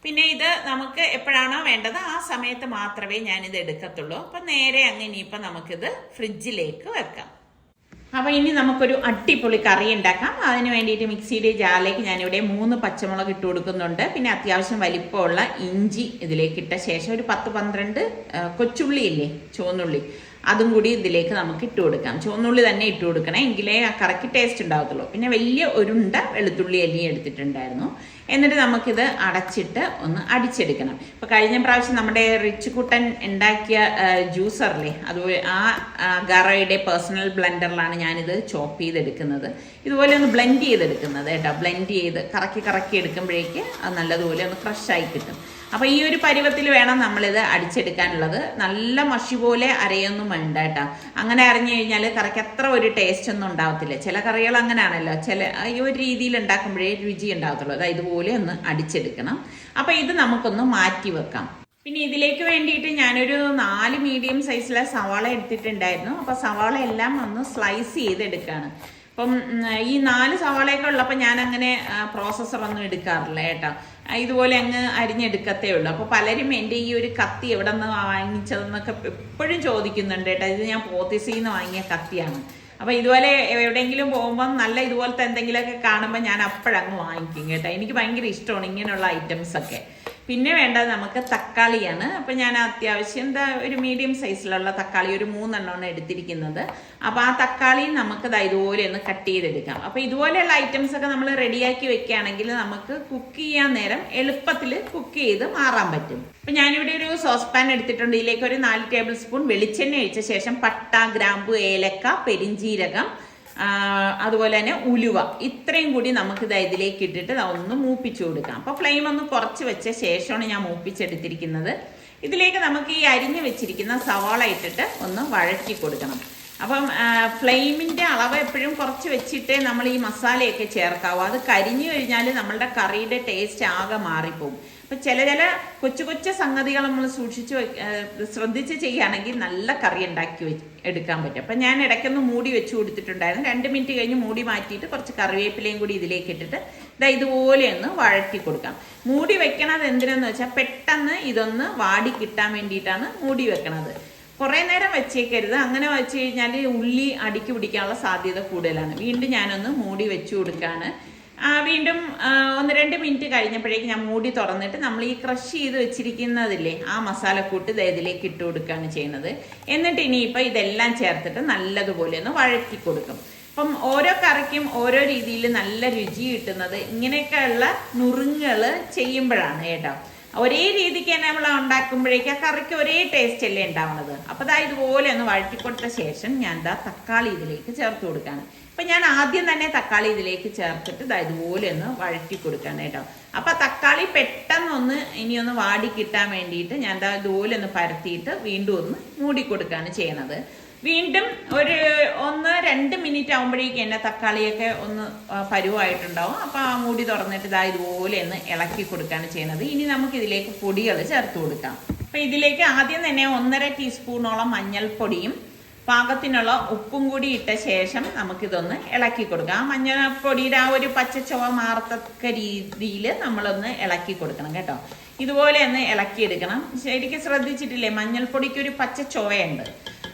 പിന്നെ ഇത് നമുക്ക് എപ്പോഴാണോ വേണ്ടത് ആ സമയത്ത് മാത്രമേ ഞാനിത് എടുക്കത്തുള്ളൂ. അപ്പം നേരെ അങ്ങ് ഇനിയിപ്പോൾ നമുക്കിത് ഫ്രിഡ്ജിലേക്ക് വെക്കാം. അപ്പോൾ ഇനി നമുക്കൊരു അടിപൊളി കറി ഉണ്ടാക്കാം. അതിന് വേണ്ടിയിട്ട് മിക്സിയുടെ ജാറിലേക്ക് ഞാനിവിടെ 3 പച്ചമുളക് ഇട്ട് കൊടുക്കുന്നുണ്ട്. പിന്നെ അത്യാവശ്യം വലിപ്പമുള്ള ഇഞ്ചി ഇതിലേക്ക് ഇട്ട ശേഷം ഒരു 10-12 കൊച്ചുള്ളി ഇല്ലേ, ചുവന്നുള്ളി, അതും കൂടി ഇതിലേക്ക് നമുക്ക് ഇട്ട് കൊടുക്കാം. ചുവന്നുള്ളി തന്നെ ഇട്ട് കൊടുക്കണം, എങ്കിലേ ആ കറിക്ക് ടേസ്റ്റ് ഉണ്ടാകത്തുള്ളൂ. പിന്നെ വലിയ ഉണ്ട വെളുത്തുള്ളി അല്ലി എടുത്തിട്ടുണ്ടായിരുന്നു. എന്നിട്ട് നമുക്കിത് അടച്ചിട്ട് ഒന്ന് അടിച്ചെടുക്കണം. ഇപ്പം കഴിഞ്ഞ പ്രാവശ്യം നമ്മുടെ റിച്ച് കുട്ടൻ ഉണ്ടാക്കിയ ജ്യൂസറിലെ അതുപോലെ ആ ഗറയുടെ പേഴ്സണൽ ബ്ലെൻഡറിലാണ് ഞാനിത് ചോപ്പ് ചെയ്തെടുക്കുന്നത്. ഇതുപോലെ ഒന്ന് ബ്ലെൻഡ് ചെയ്തെടുക്കുന്നത് കേട്ടോ. ബ്ലെൻഡ് ചെയ്ത് കറക്കി എടുക്കുമ്പോഴേക്ക് അത് നല്ലതുപോലെ ഒന്ന് ക്രഷായി കിട്ടും. അപ്പോൾ ഈ ഒരു പരുവത്തിൽ വേണം നമ്മളിത് അടിച്ചെടുക്കാനുള്ളത്. നല്ല മഷി പോലെ അരയൊന്നും വേണ്ട കേട്ടോ. അങ്ങനെ അരഞ്ഞു കഴിഞ്ഞാൽ കറിക്ക് അത്ര ഒരു ടേസ്റ്റ് ഒന്നും ഉണ്ടാവത്തില്ല. ചില കറികൾ അങ്ങനെയാണല്ലോ, ഈ ഒരു രീതിയിൽ ഉണ്ടാക്കുമ്പോഴേ രുചി ഉണ്ടാകത്തുള്ളൂ. അതായത് ഇതുപോലെ ഒന്ന് അടിച്ചെടുക്കണം. അപ്പോൾ ഇത് നമുക്കൊന്ന് മാറ്റി വെക്കാം. പിന്നെ ഇതിലേക്ക് വേണ്ടിയിട്ട് ഞാനൊരു 4 മീഡിയം സൈസിലെ സവാള എടുത്തിട്ടുണ്ടായിരുന്നു. അപ്പോൾ സവാള എല്ലാം ഒന്ന് സ്ലൈസ് ചെയ്തെടുക്കുകയാണ്. അപ്പം ഈ 4 സവാളയൊക്കെ ഉള്ളപ്പോൾ ഞാൻ അങ്ങനെ പ്രോസസ്സറൊന്നും എടുക്കാറില്ല കേട്ടോ. ഇതുപോലെ അങ്ങ് അരിഞ്ഞെടുക്കത്തേ ഉള്ളൂ. അപ്പോൾ പലരും എൻ്റെ ഈ ഒരു കത്തി എവിടെ നിന്ന് വാങ്ങിച്ചതെന്നൊക്കെ എപ്പോഴും ചോദിക്കുന്നുണ്ട് കേട്ടോ. ഇത് ഞാൻ പോത്തീസിൽ നിന്ന് വാങ്ങിയ കത്തിയാണ്. അപ്പോൾ ഇതുപോലെ എവിടെയെങ്കിലും പോകുമ്പം നല്ല ഇതുപോലത്തെ എന്തെങ്കിലുമൊക്കെ കാണുമ്പോൾ ഞാൻ അപ്പോഴങ്ങ് വാങ്ങിക്കും കേട്ടോ. എനിക്ക് ഭയങ്കര ഇഷ്ടമാണ് ഇങ്ങനെയുള്ള ഐറ്റംസൊക്കെ. പിന്നെ വേണ്ടത് നമുക്ക് തക്കാളിയാണ്. അപ്പം ഞാൻ അത്യാവശ്യം ഒരു മീഡിയം സൈസിലുള്ള തക്കാളി ഒരു 3 എണ്ണമാണ് എടുത്തിരിക്കുന്നത്. അപ്പോൾ ആ തക്കാളി നമുക്ക് ഇതുപോലെ ഒന്ന് കട്ട് ചെയ്തെടുക്കാം. അപ്പോൾ ഇതുപോലെയുള്ള ഐറ്റംസ് ഒക്കെ നമ്മൾ റെഡിയാക്കി വെക്കുകയാണെങ്കിൽ നമുക്ക് കുക്ക് ചെയ്യാൻ നേരം എളുപ്പത്തിൽ കുക്ക് ചെയ്ത് മാറാൻ പറ്റും. അപ്പം ഞാനിവിടെ ഒരു സോസ് പാൻ എടുത്തിട്ടുണ്ട്. ഇതിലേക്ക് ഒരു 4 ടേബിൾ സ്പൂൺ വെളിച്ചെണ്ണ ഒഴിച്ച ശേഷം പട്ട, ഗ്രാമ്പു, ഏലക്ക, പെരിഞ്ജീരകം, അതുപോലെ തന്നെ ഉലുവ, ഇത്രയും കൂടി നമുക്കിത് ഇതിലേക്ക് ഇട്ടിട്ട് ഒന്ന് മൂപ്പിച്ചു കൊടുക്കാം. അപ്പോൾ ഫ്ലെയിം ഒന്ന് കുറച്ച് വെച്ച ശേഷമാണ് ഞാൻ മൂപ്പിച്ചെടുത്തിരിക്കുന്നത്. ഇതിലേക്ക് നമുക്ക് ഈ അരിഞ്ഞു വെച്ചിരിക്കുന്ന സവാള ഇട്ടിട്ട് ഒന്ന് വഴറ്റി കൊടുക്കണം. അപ്പം ഫ്ലെയിമിൻ്റെ അളവ് എപ്പോഴും കുറച്ച് വെച്ചിട്ടേ നമ്മൾ ഈ മസാലയൊക്കെ ചേർക്കാവൂ. അത് കരിഞ്ഞു കഴിഞ്ഞാൽ നമ്മളുടെ കറിയുടെ ടേസ്റ്റ് ആകെ മാറിപ്പോവും. അപ്പം ചില കൊച്ചു സംഗതികൾ നമ്മൾ ശ്രദ്ധിച്ച് ചെയ്യുകയാണെങ്കിൽ നല്ല കറി ഉണ്ടാക്കി എടുക്കാൻ പറ്റും. അപ്പം ഞാൻ ഇടയ്ക്കൊന്ന് മൂടി വെച്ച് കൊടുത്തിട്ടുണ്ടായിരുന്നു. 2 മിനിറ്റ് കഴിഞ്ഞ് മൂടി മാറ്റിയിട്ട് കുറച്ച് കറിവേപ്പിലയും കൂടി ഇതിലേക്ക് ഇട്ടിട്ട് ഇതുപോലെ ഒന്ന് വഴറ്റി കൊടുക്കാം. മൂടി വെക്കണത് എന്തിനാന്ന് വെച്ചാൽ പെട്ടെന്ന് ഇതൊന്ന് വാടി കിട്ടാൻ വേണ്ടിയിട്ടാണ് മൂടി വെക്കണത്. കുറേ നേരം വെച്ചേക്കരുത്. അങ്ങനെ വെച്ച് കഴിഞ്ഞാൽ ഉള്ളി അടിക്ക് പിടിക്കാനുള്ള സാധ്യത കൂടുതലാണ്. വീണ്ടും ഞാനൊന്ന് മൂടി വെച്ച് കൊടുക്കുകയാണ്. വീണ്ടും 1-2 മിനിറ്റ് കഴിഞ്ഞപ്പോഴേക്കും ഞാൻ മൂടി തുറന്നിട്ട് നമ്മൾ ഈ ക്രഷ് ചെയ്ത് വെച്ചിരിക്കുന്നതില്ലേ ആ മസാലക്കൂട്ട് ഇതിലേക്ക് ഇട്ട് കൊടുക്കുകയാണ് ചെയ്യുന്നത്. എന്നിട്ട് ഇനിയിപ്പോൾ ഇതെല്ലാം ചേർത്തിട്ട് നല്ലതുപോലെ ഒന്ന് വഴറ്റി കൊടുക്കും. അപ്പം ഓരോ കറിക്കും ഓരോ രീതിയിൽ നല്ല രുചി കിട്ടുന്നത് ഇങ്ങനെയൊക്കെയുള്ള നുറുങ്ങുകൾ ചെയ്യുമ്പോഴാണ് കേട്ടോ. ഒരേ രീതിക്ക് തന്നെ നമ്മൾ ഉണ്ടാക്കുമ്പോഴേക്കും ആ കറിക്ക് ഒരേ ടേസ്റ്റ് അല്ലേ ഉണ്ടാവുന്നത്. അപ്പോൾ ദാ ഇതുപോലെ ഒന്ന് വഴറ്റി കൊടുത്ത ശേഷം ഞാൻ ദാ തക്കാളി ഇതിലേക്ക് ചേർത്ത് കൊടുക്കുകയാണ്. അപ്പം ഞാൻ ആദ്യം തന്നെ തക്കാളി ഇതിലേക്ക് ചേർത്തിട്ട് ദാ ഇതുപോലെ ഒന്ന് വഴറ്റി കൊടുക്കുകയാണ് കേട്ടോ. അപ്പം തക്കാളി പെട്ടെന്നൊന്ന് ഇനിയൊന്ന് വാടി കിട്ടാൻ വേണ്ടിയിട്ട് ഞാൻ ദാ ഇതുപോലെ ഒന്ന് പരത്തിയിട്ട് വീണ്ടും ഒന്ന് മൂടി കൊടുക്കുകയാണ് ചെയ്യണത്. വീണ്ടും ഒരു 1-2 മിനിറ്റ് ആകുമ്പോഴേക്കും എന്നെ തക്കാളിയൊക്കെ ഒന്ന് പരുവായിട്ടുണ്ടാവും. അപ്പോൾ ആ മൂടി തുറന്നിട്ട് ഇതാ ഇതുപോലെ ഒന്ന് ഇളക്കി കൊടുക്കുകയാണ് ചെയ്യുന്നത്. ഇനി നമുക്ക് ഇതിലേക്ക് പൊടികൾ ചേർത്ത് കൊടുക്കാം. അപ്പം ഇതിലേക്ക് ആദ്യം തന്നെ 1.5 ടീസ്പൂണോളം മഞ്ഞൾപ്പൊടിയും പാകത്തിനുള്ള ഉപ്പും കൂടി ഇട്ട ശേഷം നമുക്കിതൊന്ന് ഇളക്കി കൊടുക്കാം. ആ മഞ്ഞൾപ്പൊടിയുടെ ആ ഒരു പച്ചച്ചുവ മാറത്തക്ക രീതിയിൽ നമ്മളൊന്ന് ഇളക്കി കൊടുക്കണം കേട്ടോ. ഇതുപോലെ ഒന്ന് ഇളക്കിയെടുക്കണം. ശരിക്കും ശ്രദ്ധിച്ചിട്ടില്ലേ, മഞ്ഞൾപ്പൊടിക്ക് ഒരു പച്ച ചുവയുണ്ട്.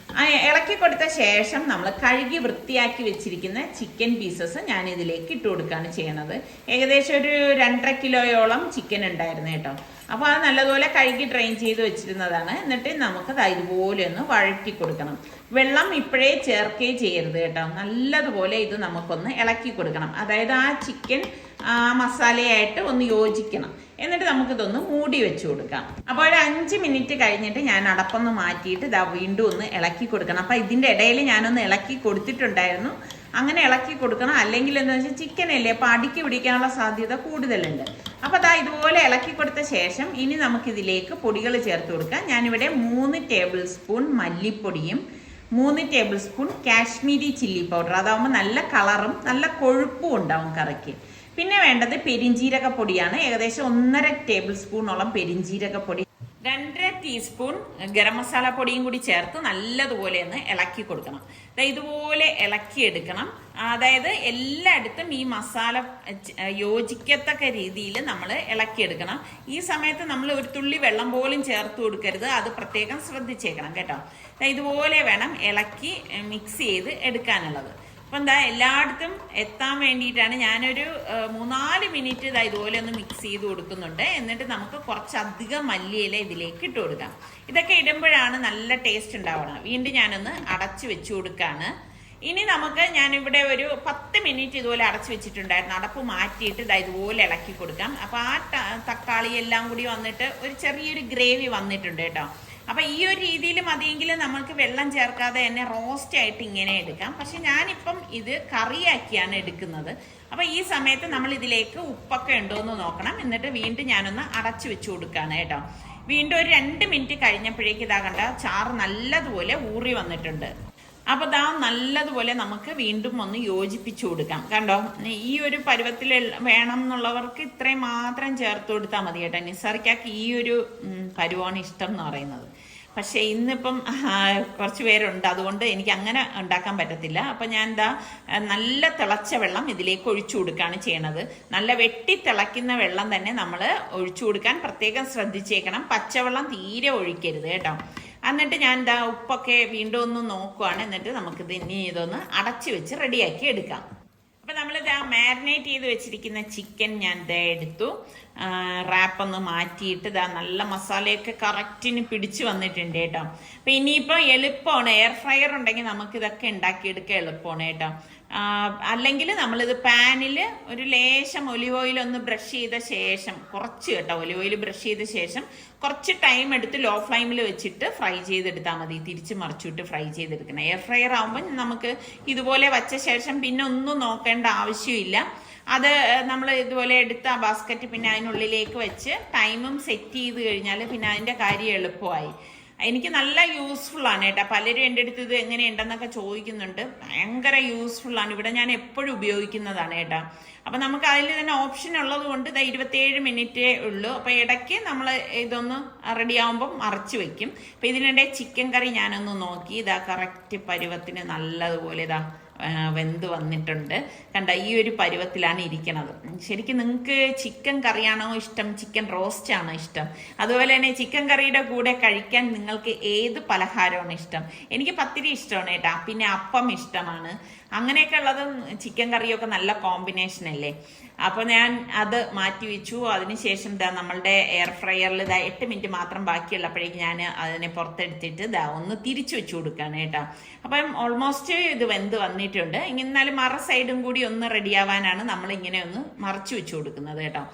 ഇളക്കി കൊടുത്ത ശേഷം നമ്മൾ കഴുകി വൃത്തിയാക്കി വെച്ചിരിക്കുന്ന ചിക്കൻ പീസസ് ഞാൻ ഇതിലേക്ക് ഇട്ട് കൊടുക്കുകയാണ് ചെയ്യണത്. ഏകദേശം ഒരു 2.5 കിലോയോളം ചിക്കൻ ഉണ്ടായിരുന്നു കേട്ടോ. അപ്പോൾ അത് നല്ലതുപോലെ കഴുകി ഡ്രെയിൻ ചെയ്ത് വെച്ചിരുന്നതാണ്. എന്നിട്ട് നമുക്കത് ഇതുപോലെ ഒന്ന് വഴറ്റി കൊടുക്കണം. വെള്ളം ഇപ്പോഴേ ചേർക്കുകയും ചെയ്യരുത് കേട്ടോ. നല്ലതുപോലെ ഇത് നമുക്കൊന്ന് ഇളക്കി കൊടുക്കണം. അതായത് ആ ചിക്കൻ മസാലയായിട്ട് ഒന്ന് യോജിക്കണം. എന്നിട്ട് നമുക്കിതൊന്ന് മൂടി വെച്ച് കൊടുക്കാം. അപ്പോൾ ഒരു 5 മിനിറ്റ് കഴിഞ്ഞിട്ട് ഞാൻ അടപ്പൊന്ന് മാറ്റിയിട്ട് ഇതാ വീണ്ടും ഒന്ന് ഇളക്കി കൊടുക്കണം. അപ്പം ഇതിൻ്റെ ഇടയിൽ ഞാനൊന്ന് ഇളക്കി കൊടുത്തിട്ടുണ്ടായിരുന്നു. അങ്ങനെ ഇളക്കി കൊടുക്കണം. അല്ലെങ്കിൽ എന്താ വെച്ചാൽ ചിക്കനല്ലേ, അപ്പോൾ അടുക്കി പിടിക്കാനുള്ള സാധ്യത കൂടുതലുണ്ട്. അപ്പോൾ അതാ ഇതുപോലെ ഇളക്കി കൊടുത്ത ശേഷം ഇനി നമുക്കിതിലേക്ക് പൊടികൾ ചേർത്ത് കൊടുക്കാം. ഞാനിവിടെ 3 ടേബിൾ സ്പൂൺ മല്ലിപ്പൊടിയും 3 table spoon Kashmiri chilli powder, അതാവുമ്പോൾ നല്ല കളറും നല്ല കൊഴുപ്പും ഉണ്ടാവും കറിക്ക്. പിന്നെ വേണ്ടത് പെരിഞ്ജീരകപ്പൊടിയാണ്. ഏകദേശം 1.5 ടേബിൾ സ്പൂണോളം പെരിഞ്ജീരകപ്പൊടി, 2.5 ടീസ്പൂൺ ഗരം മസാല പൊടിയും കൂടി ചേർത്ത് നല്ലതുപോലെ ഒന്ന് ഇളക്കി കൊടുക്കണം. ഇതുപോലെ ഇളക്കിയെടുക്കണം. അതായത് എല്ലായിടത്തും ഈ മസാല യോജിക്കത്തക്ക രീതിയിൽ നമ്മൾ ഇളക്കിയെടുക്കണം. ഈ സമയത്ത് നമ്മൾ ഒരു തുള്ളി വെള്ളം പോലും ചേർത്ത് കൊടുക്കരുത്. അത് പ്രത്യേകം ശ്രദ്ധിച്ചേക്കണം കേട്ടോ. ഇതുപോലെ വേണം ഇളക്കി മിക്സ് ചെയ്ത് എടുക്കാനുള്ളത്. അപ്പം എന്താ എല്ലായിടത്തും എത്താൻ വേണ്ടിയിട്ടാണ് ഞാനൊരു 3-4 മിനിറ്റ് ഇതുപോലെ ഒന്ന് മിക്സ് ചെയ്ത് കൊടുക്കുന്നുണ്ട്. എന്നിട്ട് നമുക്ക് കുറച്ചധികം മല്ലിയില ഇതിലേക്ക് ഇട്ട് കൊടുക്കാം. ഇതൊക്കെ ഇടുമ്പോഴാണ് നല്ല ടേസ്റ്റ് ഉണ്ടാവുന്നത്. വീണ്ടും ഞാനൊന്ന് അടച്ചു വെച്ച് കൊടുക്കുകയാണ്. ഇനി നമുക്ക് ഞാനിവിടെ ഒരു 10 മിനിറ്റ് ഇതുപോലെ അടച്ചു വെച്ചിട്ടുണ്ടായിരുന്നു. അടപ്പ് മാറ്റിയിട്ട് ഇതുപോലെ ഇളക്കി കൊടുക്കാം. അപ്പോൾ ആ തക്കാളി എല്ലാം കൂടി വന്നിട്ട് ഒരു ചെറിയൊരു ഗ്രേവി വന്നിട്ടുണ്ട് കേട്ടോ. അപ്പം ഈ ഒരു രീതിയിൽ മതിയെങ്കിൽ നമുക്ക് വെള്ളം ചേർക്കാതെ തന്നെ റോസ്റ്റ് ആയിട്ട് ഇങ്ങനെ എടുക്കാം. പക്ഷെ ഞാനിപ്പം ഇത് കറിയാക്കിയാണ് എടുക്കുന്നത്. അപ്പം ഈ സമയത്ത് നമ്മൾ ഇതിലേക്ക് ഉപ്പൊക്കെ ഉണ്ടോ എന്ന് നോക്കണം. എന്നിട്ട് വീണ്ടും ഞാനൊന്ന് അടച്ചു വെച്ച് കൊടുക്കുകയാണ് കേട്ടോ. വീണ്ടും ഒരു 2 മിനിറ്റ് കഴിഞ്ഞപ്പോഴേക്ക് കണ്ട ചാറ് നല്ലതുപോലെ ഊറി വന്നിട്ടുണ്ട്. അപ്പോൾ നല്ലതുപോലെ നമുക്ക് വീണ്ടും ഒന്ന് യോജിപ്പിച്ചു കൊടുക്കാം. കണ്ടോ, ഈ ഒരു പരുവത്തിൽ വേണം എന്നുള്ളവർക്ക് ഇത്രയും മാത്രം ചേർത്ത് കൊടുത്താൽ മതി കേട്ടോ. നിസാറിക്കാക്ക് ഈ ഒരു പരുവാണ് ഇഷ്ടം എന്ന് പറയുന്നത്. പക്ഷേ ഇന്നിപ്പം കുറച്ച് പേരുണ്ട്, അതുകൊണ്ട് എനിക്ക് അങ്ങനെ ഉണ്ടാക്കാൻ പറ്റത്തില്ല. അപ്പം ഞാൻ നല്ല തിളച്ച വെള്ളം ഇതിലേക്ക് ഒഴിച്ചു കൊടുക്കുകയാണ് ചെയ്യണത്. നല്ല വെട്ടി തിളയ്ക്കുന്ന വെള്ളം തന്നെ നമ്മൾ ഒഴിച്ചു കൊടുക്കാൻ പ്രത്യേകം ശ്രദ്ധിച്ചേക്കണം. പച്ചവെള്ളം തീരെ ഒഴിക്കരുത് കേട്ടോ. എന്നിട്ട് ഞാൻ ഉപ്പൊക്കെ വീണ്ടും ഒന്ന് നോക്കുവാണ്. എന്നിട്ട് നമുക്കിത് ഇനി ഇതൊന്ന് അടച്ചു വെച്ച് റെഡിയാക്കി എടുക്കാം. അപ്പം നമ്മളിത് മാരിനേറ്റ് ചെയ്ത് വെച്ചിരിക്കുന്ന ചിക്കൻ ഞാൻ എടുത്തു. റാപ്പൊന്ന് മാറ്റിയിട്ട് നല്ല മസാലയൊക്കെ കറക്റ്റിന് പിടിച്ച് വന്നിട്ടുണ്ട് കേട്ടോ. അപ്പം ഇനിയിപ്പോൾ എളുപ്പമാണ്. എയർ ഫ്രയർ ഉണ്ടെങ്കിൽ നമുക്കിതൊക്കെ ഉണ്ടാക്കിയെടുക്കാൻ എളുപ്പമാണ് കേട്ടോ. അല്ലെങ്കിൽ നമ്മളിത് പാനിൽ ഒരു ലേശം ഒലിവ് ഓയിൽ ഒന്ന് ബ്രഷ് ചെയ്ത ശേഷം, കുറച്ച് കേട്ടോ, ഒലിവ് ഓയിൽ ബ്രഷ് ചെയ്ത ശേഷം കുറച്ച് ടൈം എടുത്ത് ലോ ഫ്ലെയിമിൽ വെച്ചിട്ട് ഫ്രൈ ചെയ്തെടുത്താൽ മതി. തിരിച്ച് മറിച്ചിട്ട് ഫ്രൈ ചെയ്തെടുക്കണം. എയർ ഫ്രയർ ആകുമ്പോൾ നമുക്ക് ഇതുപോലെ വച്ച ശേഷം പിന്നെ ഒന്നും നോക്കേണ്ട ആവശ്യമില്ല. അത് നമ്മൾ ഇതുപോലെ എടുത്ത ആ ബാസ്ക്കറ്റ് പിന്നെ അതിനുള്ളിലേക്ക് വെച്ച് ടൈമും സെറ്റ് ചെയ്ത് കഴിഞ്ഞാൽ പിന്നെ അതിൻ്റെ കാര്യം എളുപ്പമായി. എനിക്ക് നല്ല യൂസ്ഫുൾ ആണ് കേട്ടോ. പലരും എൻ്റെ അടുത്ത് ഇത് എങ്ങനെയുണ്ടെന്നൊക്കെ ചോദിക്കുന്നുണ്ട്. ഭയങ്കര യൂസ്ഫുൾ ആണ്. ഇവിടെ ഞാൻ എപ്പോഴും ഉപയോഗിക്കുന്നതാണ് കേട്ടോ. അപ്പം നമുക്ക് അതിൽ തന്നെ ഓപ്ഷൻ ഉള്ളത് കൊണ്ട് 27 മിനിറ്റേ ഉള്ളൂ. അപ്പോൾ ഇടയ്ക്ക് നമ്മൾ ഇതൊന്ന് റെഡി ആകുമ്പം മറച്ച് വെക്കും. അപ്പം ഇതിനിടെ ചിക്കൻ കറി ഞാനൊന്ന് നോക്കി. കറക്റ്റ് പരുവത്തിന് നല്ലതുപോലെ വെന്ത് വന്നിട്ടുണ്ട്. കണ്ട, ഈ ഒരു പരുവത്തിലാണ് ഇരിക്കണത്. ശരിക്കും നിങ്ങൾക്ക് ചിക്കൻ കറിയാണോ ഇഷ്ടം, ചിക്കൻ റോസ്റ്റ് ആണോ ഇഷ്ടം? അതുപോലെ തന്നെ ചിക്കൻ കറിയുടെ കൂടെ കഴിക്കാൻ നിങ്ങൾക്ക് ഏത് പലഹാരമാണ് ഇഷ്ടം? എനിക്ക് പത്തിരി ഇഷ്ടമാണ് കേട്ടോ. പിന്നെ അപ്പം ഇഷ്ടമാണ്. അങ്ങനെയൊക്കെ ഉള്ളത് ചിക്കൻ കറിയൊക്കെ നല്ല കോമ്പിനേഷൻ അല്ലേ. അപ്പോൾ ഞാൻ അത് മാറ്റി വെച്ചു. അതിനുശേഷം നമ്മളുടെ എയർ ഫ്രയറിൽ 8 മിനിറ്റ് മാത്രം ബാക്കിയുള്ളപ്പോഴേക്ക് ഞാൻ അതിനെ പുറത്തെടുത്തിട്ട് ഒന്ന് തിരിച്ചു വെച്ചു കൊടുക്കുകയാണ് കേട്ടോ. അപ്പം ഓൾമോസ്റ്റ് ഇത് വെന്ത് വന്നിട്ടുണ്ട്. എന്നാലും മറ സൈഡും കൂടി ഒന്ന് റെഡിയാവാനാണ് നമ്മൾ ഇങ്ങനെ ഒന്ന് മറച്ചു വെച്ചു കൊടുക്കുന്നത് കേട്ടോ.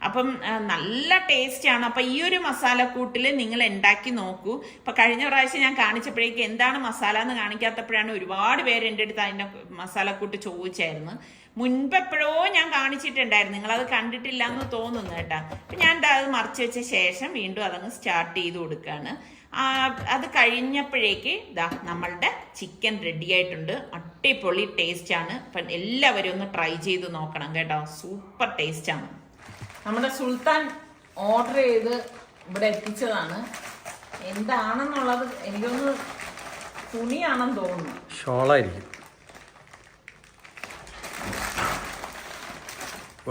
അപ്പം നല്ല ടേസ്റ്റാണ്. അപ്പം ഈ ഒരു മസാലക്കൂട്ടിൽ നിങ്ങൾ ഉണ്ടാക്കി നോക്കൂ. ഇപ്പം കഴിഞ്ഞ പ്രാവശ്യം ഞാൻ കാണിച്ചപ്പോഴേക്ക് എന്താണ് മസാല എന്ന് കാണിക്കാത്തപ്പോഴാണ് ഒരുപാട് പേര് എൻ്റെ അടുത്ത് അതിൻ്റെ മസാലക്കൂട്ട് ചോദിച്ചായിരുന്നു. മുൻപ് എപ്പോഴോ ഞാൻ കാണിച്ചിട്ടുണ്ടായിരുന്നു, നിങ്ങളത് കണ്ടിട്ടില്ല എന്ന് തോന്നുന്നു കേട്ടോ. അപ്പം ഞാൻ അത് മറിച്ച് വെച്ച ശേഷം വീണ്ടും അതങ്ങ് സ്റ്റാർട്ട് ചെയ്ത് കൊടുക്കുകയാണ്. അത് കഴിഞ്ഞപ്പോഴേക്ക് നമ്മളുടെ ചിക്കൻ റെഡി ആയിട്ടുണ്ട്. അടിപൊളി ടേസ്റ്റാണ്. അപ്പം എല്ലാവരും ഒന്ന് ട്രൈ ചെയ്ത് നോക്കണം കേട്ടോ, സൂപ്പർ ടേസ്റ്റാണ്. നമ്മുടെ സുൽത്താൻ ഓർഡർ ചെയ്ത് ഇവിടെ എത്തിച്ചതാണ്. എന്താണെന്നുള്ളത് എനിക്കൊന്ന് തുണിയാണെന്ന് തോന്നുന്നു. ഷോളായിരിക്കും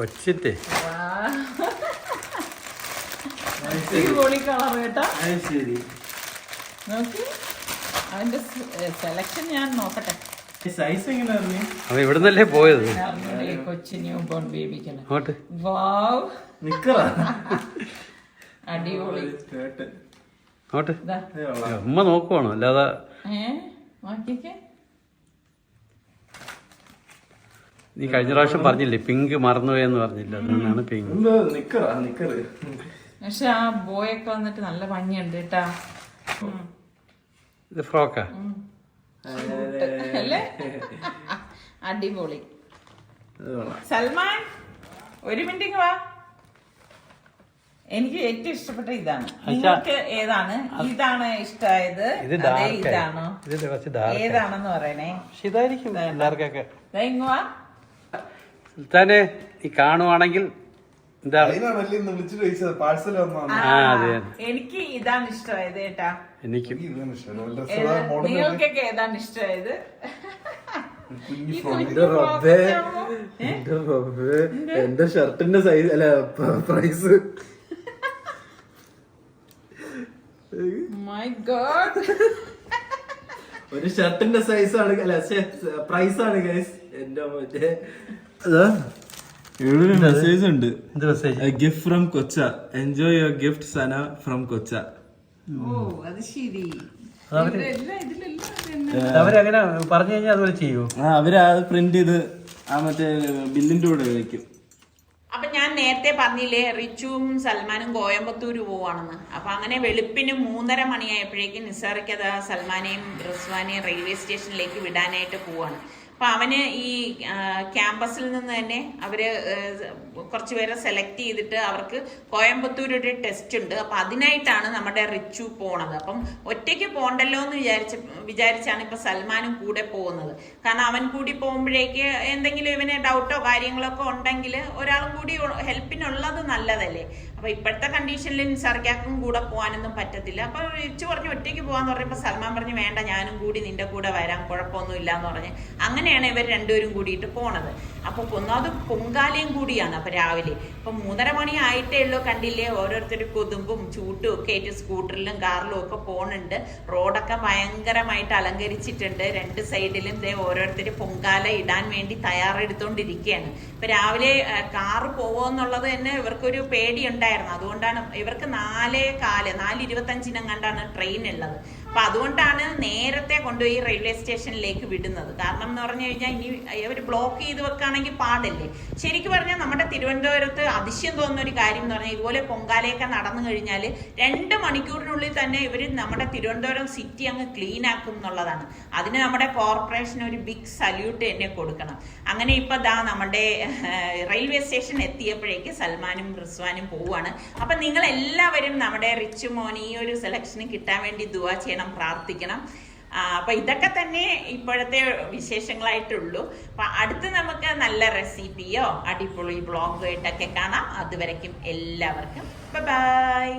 ഒച്ചിട്ടേ. അടിപൊളി കളർ കേട്ടോ. ശരി, നോക്കി അതിന്റെ സെലക്ഷൻ ഞാൻ നോക്കട്ടെ. സൈസ് എങ്ങനെ അറിഞ്ഞു? അവ ഇവിടെ നിന്നല്ലേ പോയത്. കൊച്ചു ന്യൂ ബോൺ ബേബിക്കാണ്. അങ്ങോട്ട് വാവ്, നിക്കറാ അടിപൊളി. അങ്ങോട്ട് അമ്മ നോക്കുവാണോ, അല്ലാതെ നോക്കിക്കേ. നീ കഴിഞ്ഞ പ്രാവശ്യം പറഞ്ഞില്ലേ പിങ്ക് മറന്നുപോയെന്ന് പറഞ്ഞില്ല, അതാണ് പിങ്ക്. നിക്കറാ, നിക്കറ്. പക്ഷെ ആ ബോയൊക്കെ വന്നിട്ട് നല്ല ഭംഗിയുണ്ട് കേട്ടാ. ഇത് ഫ്രോക്കാ അല്ലേ? അടിപൊളി. സൽമാൻ ഒരു മിനിറ്റ് വാ. എനിക്ക് ഏറ്റവും ഇഷ്ടപ്പെട്ട ഇതാണ്. നിങ്ങൾക്ക് ഏതാണ്? ഇതാണ് ഇഷ്ടമായത്? ഇതാണോ? ഏതാണെന്ന് പറയണേ. ഇതായിരിക്കും എല്ലാവർക്കൊക്കെ. ഇങ്ങ് വാ. സുൽത്താനെ നീ കാണുവാണെങ്കിൽ എന്താണ്? പാഴ്സൽ വന്നാണ്. എനിക്ക് ഇതാണ് ഇഷ്ടമായത് കേട്ടാ. എനിക്കും നിങ്ങൾക്കൊക്കെ ഏതാണ് ഇഷ്ടമായത്? എന്റെ ഷർട്ടിന്റെ സൈസ് അല്ല പ്രൈസ്. മൈ ഗോഡ്, ഒരു ഷർട്ടിന്റെ സൈസ് ആണ്, അല്ല പ്രൈസ് ആണ് ഗൈസ്. എന്റെ മറ്റേ മെസ്സേജ് ഉണ്ട്. ഗിഫ്റ്റ് ഫ്രം കൊച്ച. Enjoy your gift Sana from കൊച്ച. ഓ അത് ശരി. അവരങ്ങനെ പറഞ്ഞു കഴിഞ്ഞാൽ അതുപോലെ ചെയ്യൂ. അവര് അത് പ്രിന്റ് ചെയ്ത് ആ മറ്റേ ബില്ലിന്റെ കൂടെ വെക്കും. അപ്പൊ ഞാൻ നേരത്തെ പറഞ്ഞില്ലേ റിച്ചുവും സൽമാനും കോയമ്പത്തൂര് പോവാണെന്ന്. അപ്പൊ അങ്ങനെ വെളുപ്പിന് 3:30 മണിയായപ്പോഴേക്കും നിസാറിക്കത് സൽമാനെയും റിസ്വാനെയും റെയിൽവേ സ്റ്റേഷനിലേക്ക് വിടാനായിട്ട് പോവാണ്. അപ്പൊ അവന് ഈ ക്യാമ്പസിൽ നിന്ന് തന്നെ അവര് കുറച്ച് പേരെ സെലക്ട് ചെയ്തിട്ട് അവർക്ക് കോയമ്പത്തൂർ ഒരു ടെസ്റ്റ് ഉണ്ട്. അപ്പൊ അതിനായിട്ടാണ് നമ്മുടെ റിച്ചു പോണത്. അപ്പം ഒറ്റയ്ക്ക് പോണ്ടല്ലോ എന്ന് വിചാരിച്ചാണ് ഇപ്പൊ സൽമാനും കൂടെ പോകുന്നത്. കാരണം അവൻ കൂടി പോകുമ്പോഴേക്ക് എന്തെങ്കിലും ഇവന് ഡൗട്ടോ കാര്യങ്ങളൊക്കെ ഉണ്ടെങ്കിൽ ഒരാളും കൂടി ഹെൽപ്പിനുള്ളത് നല്ലതല്ലേ. അപ്പൊ ഇപ്പോഴത്തെ കണ്ടീഷനിൽ നിസാർക്കാക്കും കൂടെ പോകാനൊന്നും പറ്റത്തില്ല. അപ്പൊ റിച്ചു പറഞ്ഞു ഒറ്റയ്ക്ക് പോകാന്ന് പറഞ്ഞപ്പോ സൽമാൻ പറഞ്ഞു വേണ്ട ഞാനും കൂടി നിന്റെ കൂടെ വരാം, കുഴപ്പമൊന്നും ഇല്ലാന്ന് പറഞ്ഞ് അങ്ങനെയാണ് ഇവർ രണ്ടുപേരും കൂടിയിട്ട് പോണത്. അപ്പൊ ഒന്നാമത് പൊങ്കാലയും കൂടിയാണ്. അപ്പൊ രാവിലെ ഇപ്പൊ 3:30 മണി ആയിട്ടേ ഉള്ളൂ. കണ്ടില്ലേ ഓരോരുത്തർ കൊതുമ്പും ചൂട്ടും ഒക്കെ ആയിട്ട് സ്കൂട്ടറിലും കാറിലും ഒക്കെ പോണുണ്ട്. റോഡൊക്കെ ഭയങ്കരമായിട്ട് അലങ്കരിച്ചിട്ടുണ്ട്. രണ്ട് സൈഡിലും ഓരോരുത്തർ പൊങ്കാല ഇടാൻ വേണ്ടി തയ്യാറെടുത്തോണ്ടിരിക്കുകയാണ്. ഇപ്പൊ രാവിലെ കാറ് പോവോന്നുള്ളത് തന്നെ ഇവർക്കൊരു പേടി ഉണ്ടായിരുന്നു. അതുകൊണ്ടാണ് ഇവർക്ക് 4:25 കണ്ടാണ് ട്രെയിൻ ഉള്ളത്. അപ്പൊ അതുകൊണ്ടാണ് നേരത്തെ കൊണ്ടുപോയി റെയിൽവേ സ്റ്റേഷനിലേക്ക് വിടുന്നത്. കാരണം എന്ന് പറഞ്ഞു കഴിഞ്ഞാൽ ഇനി ഇവർ ബ്ലോക്ക് ചെയ്ത് വെക്കുകയാണെങ്കിൽ പാടല്ലേ. ശരിക്കും പറഞ്ഞാൽ നമ്മുടെ തിരുവനന്തപുരത്ത് അതിശയം തോന്നുന്ന ഒരു കാര്യം എന്ന് പറഞ്ഞാൽ ഇതുപോലെ പൊങ്കാലയൊക്കെ നടന്നു കഴിഞ്ഞാൽ 2 മണിക്കൂറിനുള്ളിൽ തന്നെ ഇവർ നമ്മുടെ തിരുവനന്തപുരം സിറ്റി അങ്ങ് ക്ലീൻ ആക്കും എന്നുള്ളതാണ്. അതിന് നമ്മുടെ കോർപ്പറേഷൻ ഒരു ബിഗ് സല്യൂട്ട് തന്നെ കൊടുക്കണം. അങ്ങനെ ഇപ്പൊ നമ്മുടെ റെയിൽവേ സ്റ്റേഷൻ എത്തിയപ്പോഴേക്ക് സൽമാനും റിസ്വാനും പോവുകയാണ്. അപ്പൊ നിങ്ങൾ എല്ലാവരും നമ്മുടെ റിച്ചു മോൻ ഈ ഒരു സെലക്ഷന് കിട്ടാൻ വേണ്ടി ദുആ ചെയ്യണം, പ്രാർത്ഥിക്കണം. അപ്പൊ ഇതൊക്കെ തന്നെ ഇപ്പോഴത്തെ വിശേഷങ്ങളായിട്ടുള്ളൂ. അപ്പൊ അടുത്ത് നമുക്ക് നല്ല റെസിപ്പിയോ അടിപൊളി ബ്ലോഗോ ആയിട്ടൊക്കെ കാണാം. അതുവരയ്ക്കും എല്ലാവർക്കും ബൈ.